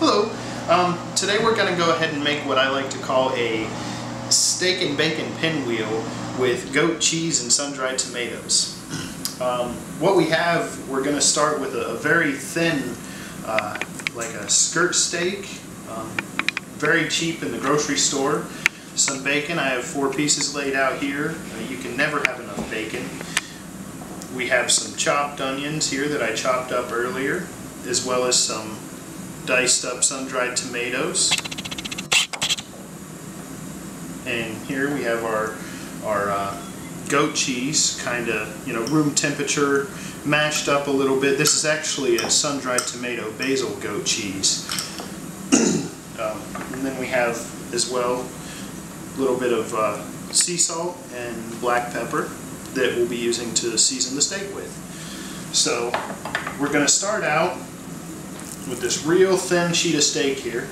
Hello. Today we're going to go ahead and make what I like to call a steak and bacon pinwheel with goat cheese and sun-dried tomatoes. What we have, we're going to start with a very thin, like a skirt steak, very cheap in the grocery store. Some bacon. I have 4 pieces laid out here. You can never have enough bacon. We have some chopped onions here that I chopped up earlier, as well as some diced up sun-dried tomatoes. And here we have our goat cheese, kind of, room temperature, mashed up a little bit. This is actually a sun-dried tomato basil goat cheese. And then we have as well a little bit of sea salt and black pepper that we'll be using to season the steak with. So we're going to start out with this real thin sheet of steak here.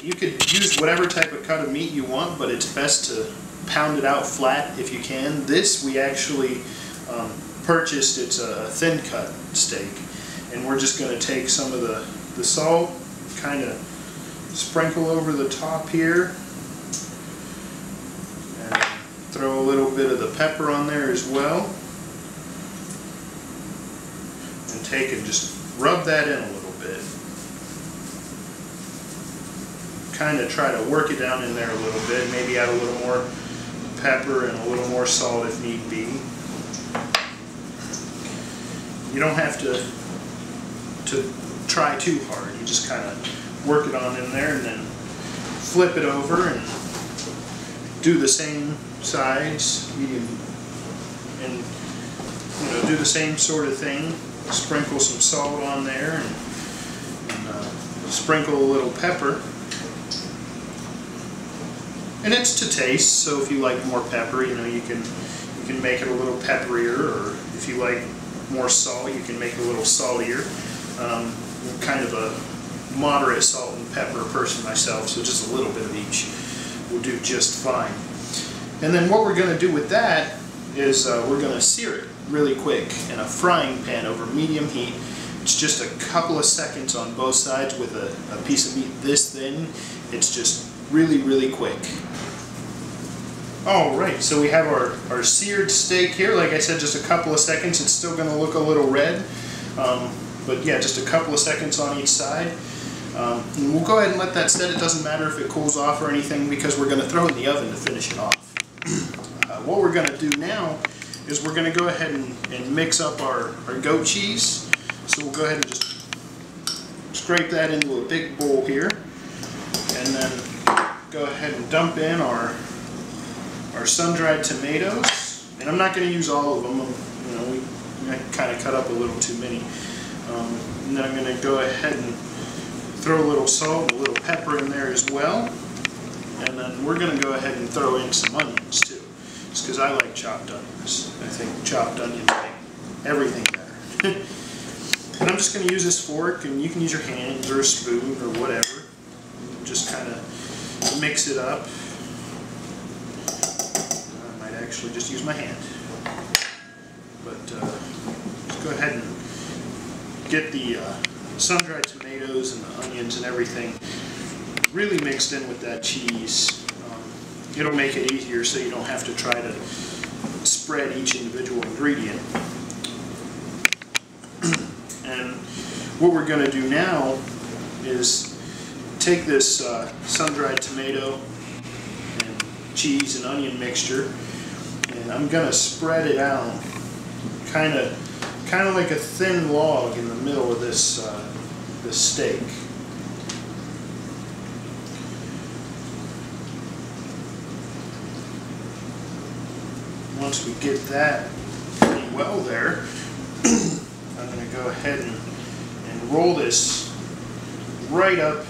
You could use whatever type of cut of meat you want, but it's best to pound it out flat if you can. This we actually purchased. It's a thin cut steak, and we're just going to take some of the salt, kind of sprinkle over the top here, and throw a little bit of the pepper on there as well, and take and just rub that in a little bit. Kind of try to work it down in there a little bit, maybe add a little more pepper and a little more salt if need be. You don't have to try too hard. You just kind of work it on in there and then flip it over and do the same sides. And do the same sort of thing. Sprinkle some salt on there and sprinkle a little pepper. And it's to taste, so if you like more pepper, you can make it a little pepperier, or if you like more salt, you can make it a little saltier. I'm kind of a moderate salt and pepper person myself, so just a little bit of each will do just fine. And then what we're going to do with that is we're going to sear it really quick in a frying pan over medium heat. It's just a couple of seconds on both sides with a piece of meat this thin. It's just really quick. Alright, so we have our seared steak here. Like I said, just a couple of seconds. It's still going to look a little red, but yeah, just a couple of seconds on each side. And we'll go ahead and let that set. It doesn't matter if it cools off or anything, because we're going to throw it in the oven to finish it off. What we're going to do now is we're going to go ahead and mix up our goat cheese. So we'll go ahead and just scrape that into a big bowl here, and then go ahead and dump in our sun-dried tomatoes. And I'm not going to use all of them. We kind of cut up a little too many. And then I'm going to go ahead and throw a little salt and a little pepper in there as well. And then we're going to go ahead and throw in some onions too, just because I like chopped onions. I think chopped onions make everything better. And I'm just going to use this fork, and you can use your hands or a spoon or whatever. Just kind of mix it up. I might actually just use my hand. But just go ahead and get the sun-dried tomatoes and the onions and everything really mixed in with that cheese. It'll make it easier so you don't have to try to spread each individual ingredient. And what we're going to do now is take this sun-dried tomato and cheese and onion mixture, and I'm going to spread it out kind of like a thin log in the middle of this steak. Once we get that pretty well there, I'm going to go ahead and roll this right up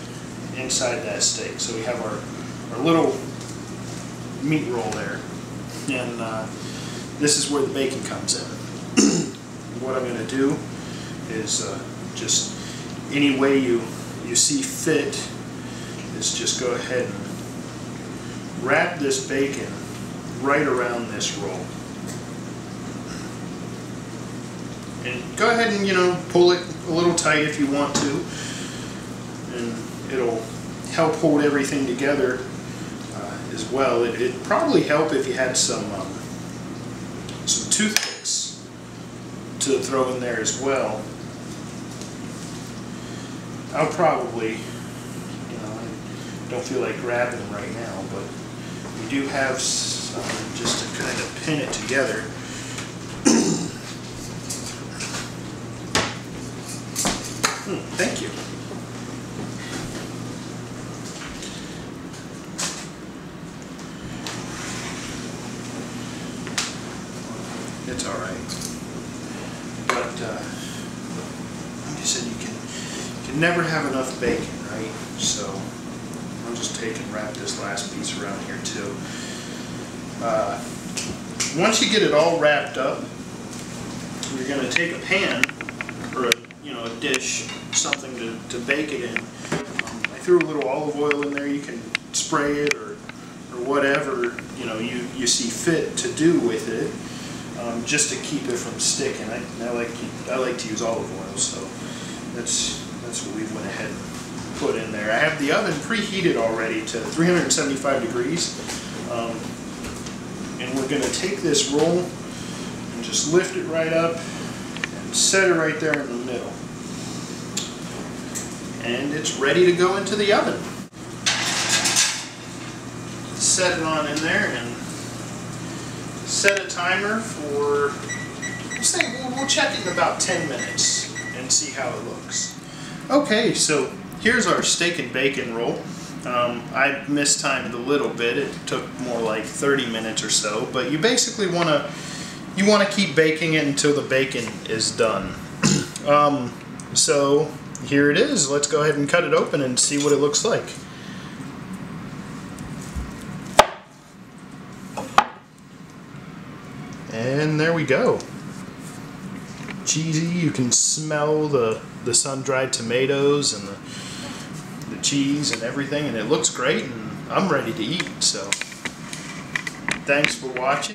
inside that steak. So we have our little meat roll there, and this is where the bacon comes in. What I'm going to do is just any way you see fit is just go ahead and wrap this bacon right around this roll. And go ahead and, pull it a little tight if you want to. and it'll help hold everything together as well. It'd probably help if you had some toothpicks to throw in there as well. I'll probably, I don't feel like grabbing them right now, but we do have some just to kind of pin it together. Thank you. It's all right, but like I said, you can never have enough bacon, right? So I'll just take and wrap this last piece around here too. Once you get it all wrapped up, you're going to take a pan or a dish, something to bake it in. I threw a little olive oil in there. You can spray it or whatever you see fit to do with it, just to keep it from sticking. I like to use olive oil, so that's what we went ahead and put in there. I have the oven preheated already to 375 degrees, and we're going to take this roll and just lift it right up and set it right there in the middle. And it's ready to go into the oven. Set it on in there and set a timer for, we'll check it in about 10 minutes and see how it looks. Okay, so here's our steak and bacon roll. I mistimed a little bit. It took more like 30 minutes or so, but you basically want to keep baking it until the bacon is done. So here it is. Let's go ahead and cut it open and see what it looks like. And there we go. Cheesy. You can smell the sun-dried tomatoes and the cheese and everything, and it looks great, and I'm ready to eat. So thanks for watching.